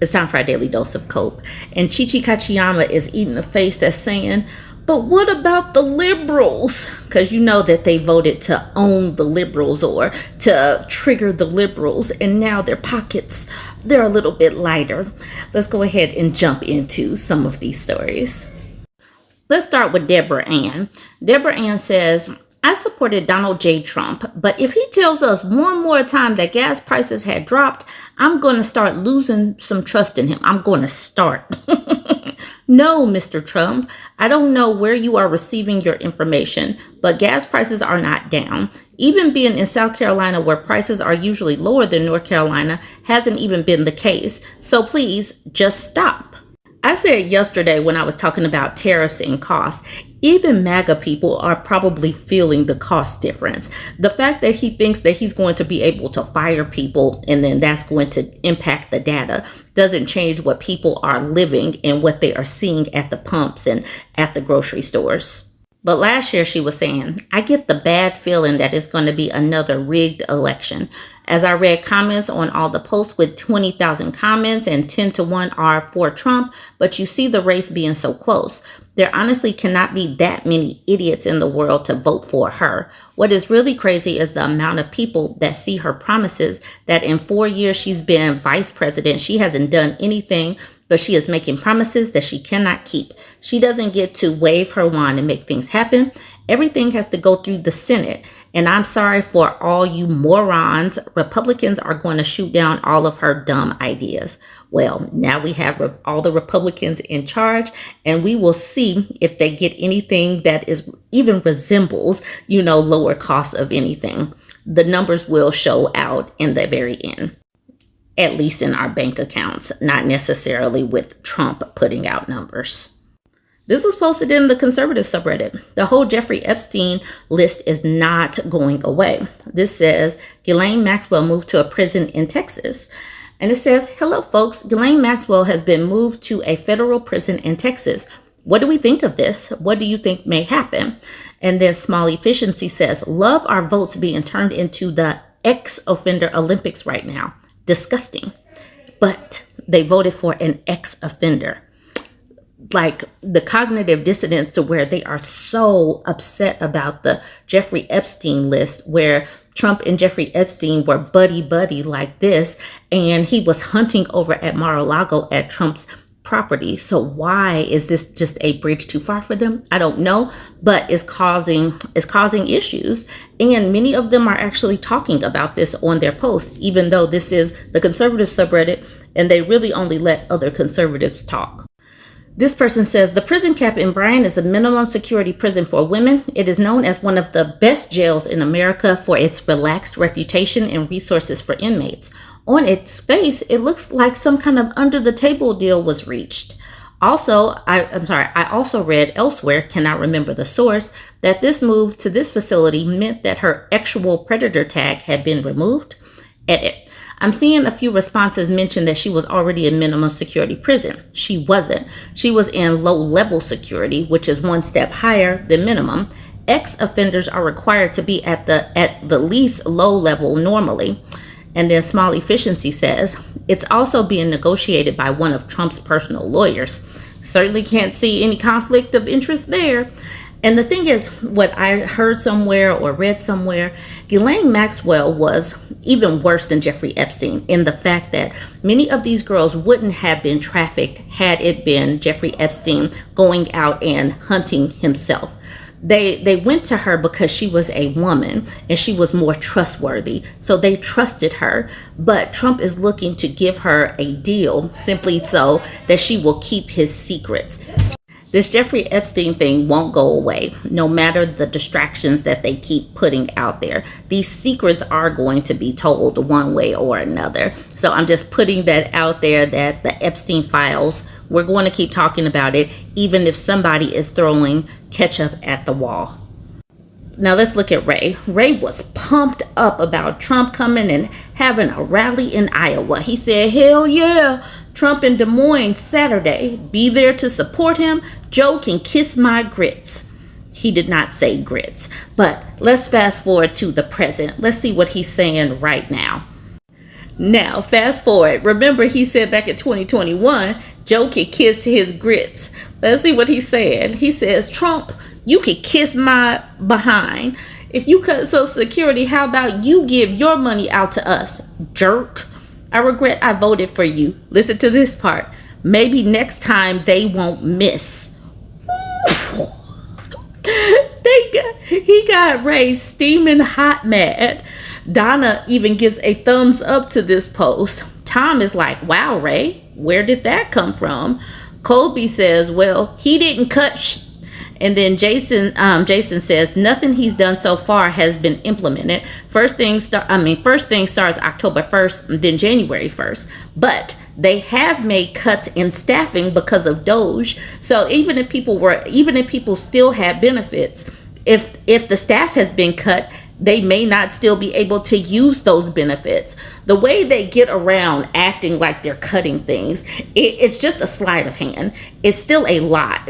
It's time for our daily dose of cope. And Chichi Kachiyama is eating a face that's saying, but what about the liberals? Because you know that they voted to own the liberals or to trigger the liberals. And now their pockets, they're a little bit lighter. Let's go ahead and jump into some of these stories. Let's start with Deborah Ann. Deborah Ann says, I supported Donald J. Trump, but if he tells us one more time that gas prices had dropped, I'm going to start losing some trust in him. I'm going to start. No, Mr. Trump, I don't know where you are receiving your information, but gas prices are not down. Even being in South Carolina, where prices are usually lower than North Carolina, hasn't even been the case. So please just stop. I said yesterday when I was talking about tariffs and costs, even MAGA people are probably feeling the cost difference. The fact that he thinks that he's going to be able to fire people and then that's going to impact the data doesn't change what people are living and what they are seeing at the pumps and at the grocery stores. But last year she was saying, I get the bad feeling that it's going to be another rigged election. As I read comments on all the posts with 20,000 comments and 10 to 1 are for Trump, but you see the race being so close. There honestly cannot be that many idiots in the world to vote for her. What is really crazy is the amount of people that see her promises that in 4 years she's been vice president, she hasn't done anything, but she is making promises that she cannot keep. She doesn't get to wave her wand and make things happen. Everything has to go through the Senate. And I'm sorry for all you morons. Republicans are going to shoot down all of her dumb ideas. Well, now we have all the Republicans in charge, and we will see if they get anything that is even resembles, lower costs of anything. The numbers will show out in the very end. At least in our bank accounts, not necessarily with Trump putting out numbers. This was posted in the conservative subreddit. The whole Jeffrey Epstein list is not going away. This says, Ghislaine Maxwell moved to a prison in Texas. And it says, hello folks, Ghislaine Maxwell has been moved to a federal prison in Texas. What do we think of this? What do you think may happen? And then Small Efficiency says, love our votes being turned into the ex-offender Olympics right now. Disgusting. But they voted for an ex-offender. Like the cognitive dissonance to where they are so upset about the Jeffrey Epstein list, where Trump and Jeffrey Epstein were buddy like this, and he was hunting over at Mar-a-Lago at Trump's property. So why is this just a bridge too far for them? I don't know, but it's causing issues. And many of them are actually talking about this on their post, even though this is the conservative subreddit and they really only let other conservatives talk. This person says, the prison camp in Bryan is a minimum security prison for women. It is known as one of the best jails in America for its relaxed reputation and resources for inmates. On its face, it looks like some kind of under-the-table deal was reached. Also, I also read elsewhere, cannot remember the source, that this move to this facility meant that her actual predator tag had been removed. Edit. I'm seeing a few responses mention that she was already in minimum security prison. She wasn't. She was in low-level security, which is one step higher than minimum. Ex-offenders are required to be at the least low level normally. And then Small Efficiency says, it's also being negotiated by one of Trump's personal lawyers. Certainly can't see any conflict of interest there. And the thing is, what I heard somewhere or read somewhere, Ghislaine Maxwell was even worse than Jeffrey Epstein in the fact that many of these girls wouldn't have been trafficked had it been Jeffrey Epstein going out and hunting himself. They went to her because she was a woman and she was more trustworthy. So they trusted her. But Trump is looking to give her a deal simply so that she will keep his secrets. This Jeffrey Epstein thing won't go away, no matter the distractions that they keep putting out there. These secrets are going to be told one way or another. So I'm just putting that out there that the Epstein files, we're going to keep talking about it, even if somebody is throwing ketchup at the wall. Now let's look at Ray. Ray was pumped up about Trump coming and having a rally in Iowa. He said, hell yeah, Trump in Des Moines Saturday. Be there to support him. Joe can kiss my grits. He did not say grits. But let's fast forward to the present. Let's see what he's saying right now. Now, fast forward. Remember, he said back in 2021, Joe could kiss his grits. Let's see what he said. He says, Trump, you could kiss my behind. If you cut Social Security, how about you give your money out to us, jerk? I regret I voted for you. Listen to this part. Maybe next time they won't miss. He got Ray steaming hot mad. Donna even gives a thumbs up to this post. Tom is like, wow, Ray, where did that come from? Colby says, well, he didn't cut and then Jason says nothing he's done so far has been implemented. First thing starts October 1st, then January 1st. But they have made cuts in staffing because of Doge. So even if people still have benefits, if the staff has been cut, they may not still be able to use those benefits. The way they get around acting like they're cutting things, it's just a sleight of hand. It's still a lot.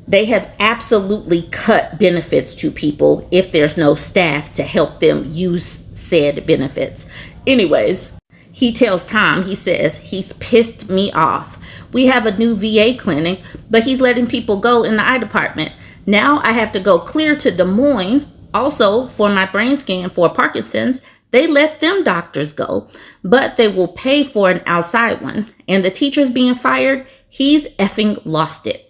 They have absolutely cut benefits to people if there's no staff to help them use said benefits. Anyways, he tells Tom, he says, he's pissed me off. We have a new VA clinic, but he's letting people go in the eye department. Now I have to go clear to Des Moines. Also, for my brain scan for Parkinson's, they let them doctors go, but they will pay for an outside one. And the teacher's being fired, he's effing lost it.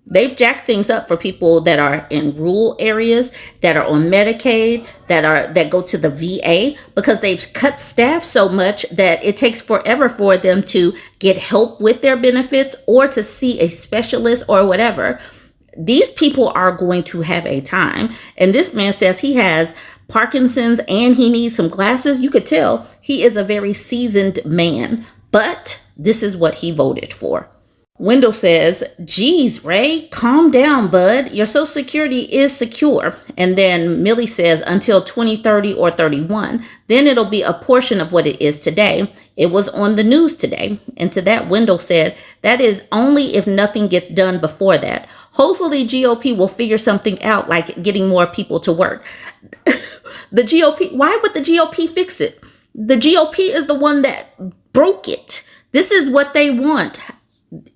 They've jacked things up for people that are in rural areas, that are on Medicaid, that go to the VA, because they've cut staff so much that it takes forever for them to get help with their benefits or to see a specialist or whatever. These people are going to have a time. And this man says he has Parkinson's and he needs some glasses. You could tell he is a very seasoned man, but this is what he voted for. Wendell says, geez, Ray, calm down, bud. Your Social Security is secure. And then Millie says, until 2030 or 31, then it'll be a portion of what it is today. It was on the news today. And to that, Wendell said, that is only if nothing gets done before that. Hopefully GOP will figure something out, like getting more people to work. The GOP, why would the GOP fix it? The GOP is the one that broke it. This is what they want.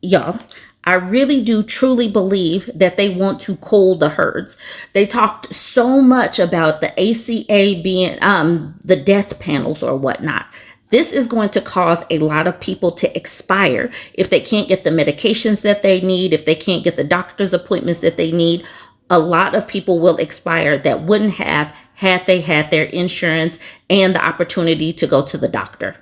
Y'all, I really do truly believe that they want to cull the herds. They talked so much about the ACA being the death panels or whatnot. This is going to cause a lot of people to expire if they can't get the medications that they need, if they can't get the doctor's appointments that they need. A lot of people will expire that wouldn't have had they had their insurance and the opportunity to go to the doctor.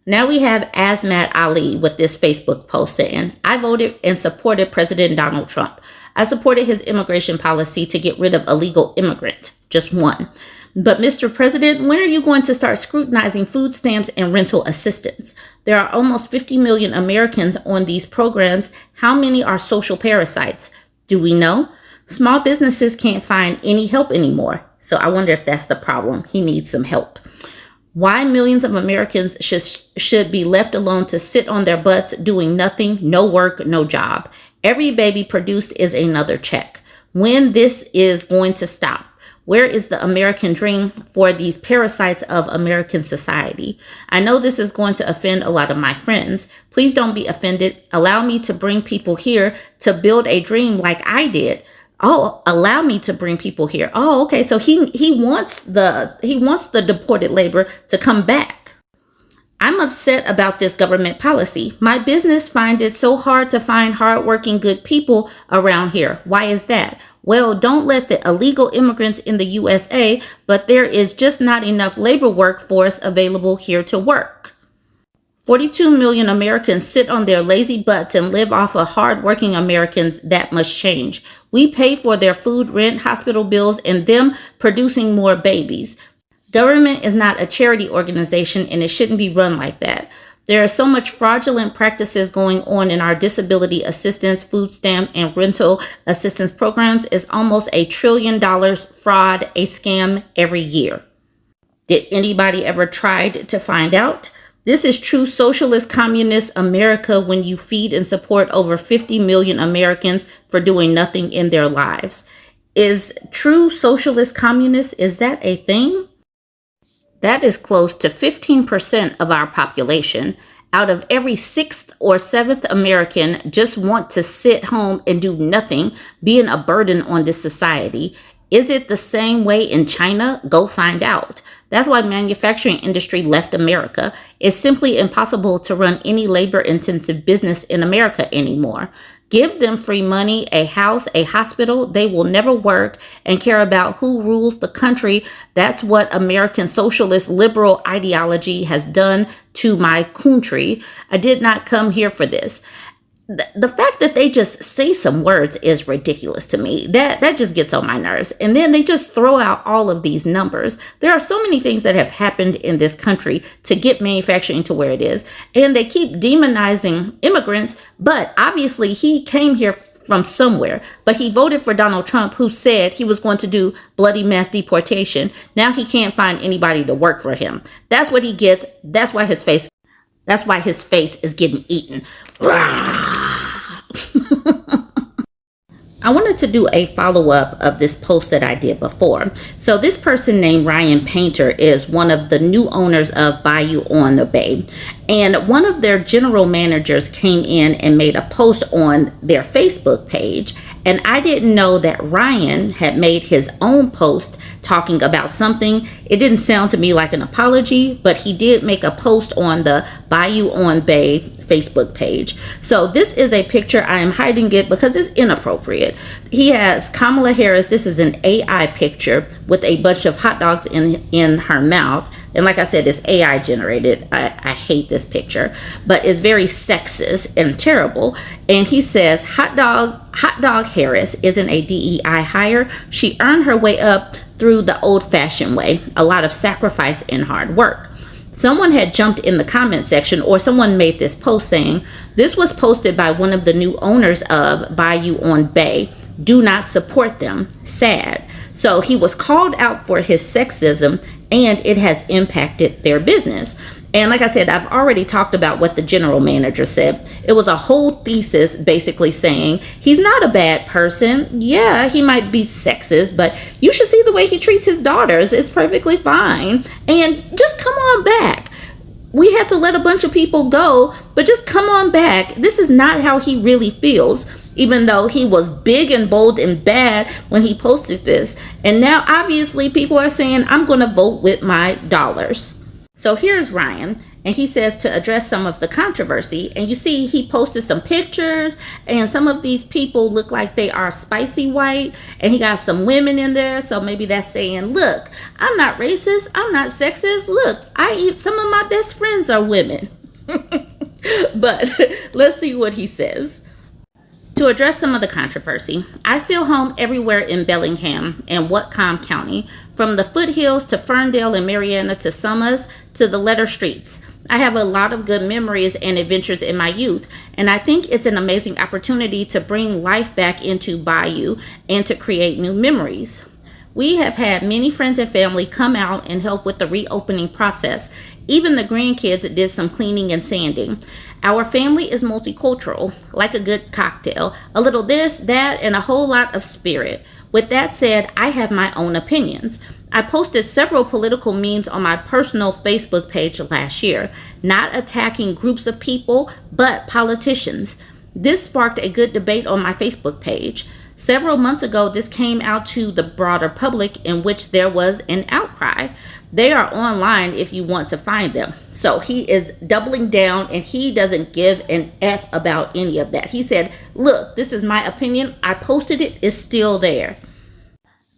Now we have Azmat Ali with this Facebook post saying, I voted and supported President Donald Trump. I supported his immigration policy to get rid of illegal immigrants, just one. But Mr. President, when are you going to start scrutinizing food stamps and rental assistance? There are almost 50 million Americans on these programs. How many are social parasites? Do we know? Small businesses can't find any help anymore. So I wonder if that's the problem. He needs some help. Why millions of Americans should be left alone to sit on their butts doing nothing, no work, no job. Every baby produced is another check. When this is going to stop? Where is the American dream for these parasites of American society? I know this is going to offend a lot of my friends. Please don't be offended. Allow me to bring people here to build a dream like I did. Oh, allow me to bring people here. Oh, okay. So he wants the deported labor to come back. I'm upset about this government policy. My business find it so hard to find hardworking, good people around here. Why is that? Well, don't let the illegal immigrants in the USA, but there is just not enough labor workforce available here to work. 42 million Americans sit on their lazy butts and live off of hardworking Americans. That must change. We pay for their food, rent, hospital bills, and them producing more babies. Government is not a charity organization, and it shouldn't be run like that. There are so much fraudulent practices going on in our disability assistance, food stamp, and rental assistance programs. It's almost $1 trillion fraud, a scam every year. Did anybody ever try to find out? This is true socialist communist America when you feed and support over 50 million Americans for doing nothing in their lives. Is true socialist communist, is that a thing? That is close to 15% of our population. Out of every sixth or seventh American just want to sit home and do nothing, being a burden on this society. Is it the same way in China? Go find out. That's why manufacturing industry left America. It's simply impossible to run any labor-intensive business in America anymore. Give them free money, a house, a hospital. They will never work and care about who rules the country. That's what American socialist liberal ideology has done to my country. I did not come here for this. The fact that they just say some words is ridiculous to me. That just gets on my nerves. And then they just throw out all of these numbers. There are so many things that have happened in this country to get manufacturing to where it is. And they keep demonizing immigrants. But obviously he came here from somewhere. But he voted for Donald Trump, who said he was going to do bloody mass deportation. Now he can't find anybody to work for him. That's what he gets. That's why his face is getting eaten. I wanted to do a follow-up of this post that I did before. So this person named Ryan Painter is one of the new owners of Bayou on the Bay. And one of their general managers came in and made a post on their Facebook page. And I didn't know that Ryan had made his own post talking about something. It didn't sound to me like an apology, but he did make a post on the Bayou on Bay Facebook page. So this is a picture. I am hiding it because it's inappropriate. He has Kamala Harris. This is an AI picture with a bunch of hot dogs in her mouth. And like I said, it's AI generated. I hate this picture, but it's very sexist and terrible. And he says, Hot dog Harris isn't a DEI hire. She earned her way up through the old-fashioned way, a lot of sacrifice and hard work. Someone had jumped in the comment section, or someone made this post saying, this was posted by one of the new owners of Bayou on Bay. Do not support them. Sad. So he was called out for his sexism, and it has impacted their business. And like I said, I've already talked about what the general manager said. It was a whole thesis basically saying he's not a bad person. Yeah, he might be sexist, but you should see the way he treats his daughters. It's perfectly fine. And just come on back. We had to let a bunch of people go, but just come on back. This is not how he really feels, even though he was big and bold and bad when he posted this. And now obviously people are saying, I'm going to vote with my dollars. So here's Ryan, and he says to address some of the controversy. And you see he posted some pictures, and some of these people look like they are spicy white, and he got some women in there. So maybe that's saying, look, I'm not racist, I'm not sexist. Look, some of my best friends are women. But let's see what he says. To address some of the controversy, I feel home everywhere in Bellingham and Whatcom County, from the foothills to Ferndale and Mariana to Summers to the letter streets. I have a lot of good memories and adventures in my youth, and I think it's an amazing opportunity to bring life back into Bayou and to create new memories. We have had many friends and family come out and help with the reopening process. Even the grandkids did some cleaning and sanding. Our family is multicultural, like a good cocktail. A little this, that, and a whole lot of spirit. With that said, I have my own opinions. I posted several political memes on my personal Facebook page last year, not attacking groups of people, but politicians. This sparked a good debate on my Facebook page. Several months ago, this came out to the broader public, in which there was an outcry. They are online if you want to find them. So he is doubling down, and he doesn't give an F about any of that. He said, look, this is my opinion. I posted it. It's still there.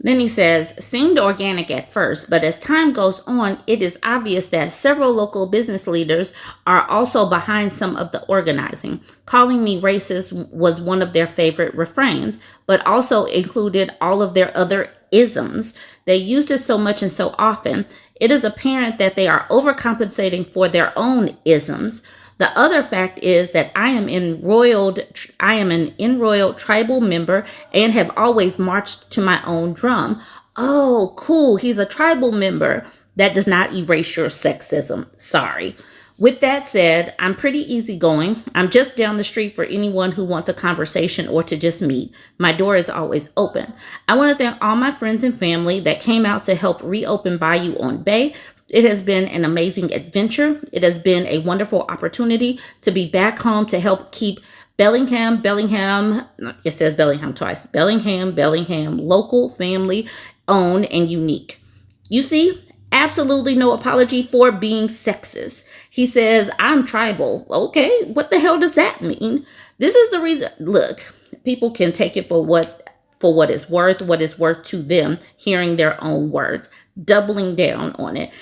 Then he says, seemed organic at first, but as time goes on, it is obvious that several local business leaders are also behind some of the organizing. Calling me racist was one of their favorite refrains, but also included all of their other isms. They used it so much and so often. It is apparent that they are overcompensating for their own isms. The other fact is that I am an enrolled tribal member and have always marched to my own drum. Oh, cool. He's a tribal member. That does not erase your sexism. Sorry. With that said, I'm pretty easygoing. I'm just down the street for anyone who wants a conversation or to just meet. My door is always open. I want to thank all my friends and family that came out to help reopen Bayou on Bay. It has been an amazing adventure. It has been a wonderful opportunity to be back home to help keep Bellingham, it says Bellingham twice, Bellingham, local, family, owned, and unique. You see, absolutely no apology for being sexist. He says, I'm tribal. Okay, what the hell does that mean? This is the reason. Look, people can take it for what it's worth to them, hearing their own words, doubling down on it.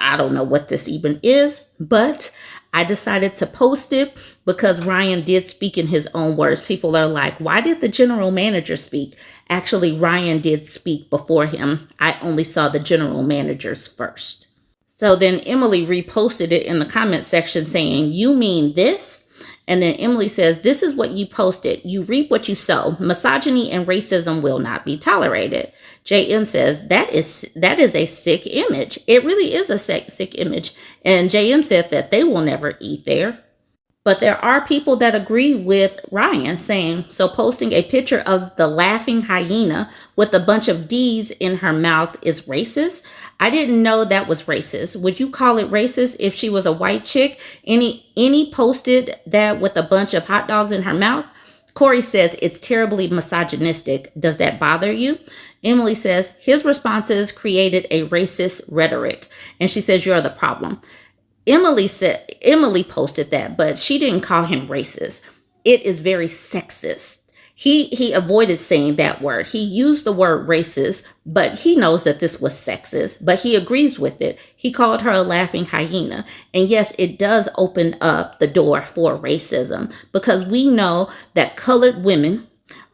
I don't know what this even is, but I decided to post it because Ryan did speak in his own words. People are like, why did the general manager speak? Actually, Ryan did speak before him. I only saw the general managers first. So then Emily reposted it in the comment section saying, you mean this? And then Emily says, this is what you posted. You reap what you sow. Misogyny and racism will not be tolerated. JM says, that is a sick image. It really is a sick image. And JM said that they will never eat there. But there are people that agree with Ryan, saying, so posting a picture of the laughing hyena with a bunch of D's in her mouth is racist. I didn't know that was racist. Would you call it racist if she was a white chick? Any posted that with a bunch of hot dogs in her mouth? Corey says it's terribly misogynistic. Does that bother you? Emily says his responses created a racist rhetoric. And she says you're the problem. Emily posted that, but she didn't call him racist. It is very sexist. He avoided saying that word. He used the word racist, but he knows that this was sexist, but he agrees with it. He called her a laughing hyena. And yes, it does open up the door for racism because we know that colored women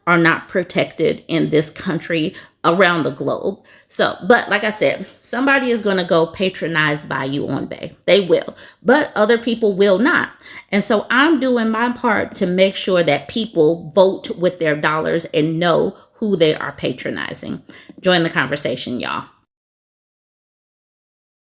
are not protected in this country, around the globe. So, but like I said, somebody is going to go patronized by you on Bay. They will, but other people will not. And so I'm doing my part to make sure that people vote with their dollars and know who they are patronizing. Join the conversation, y'all.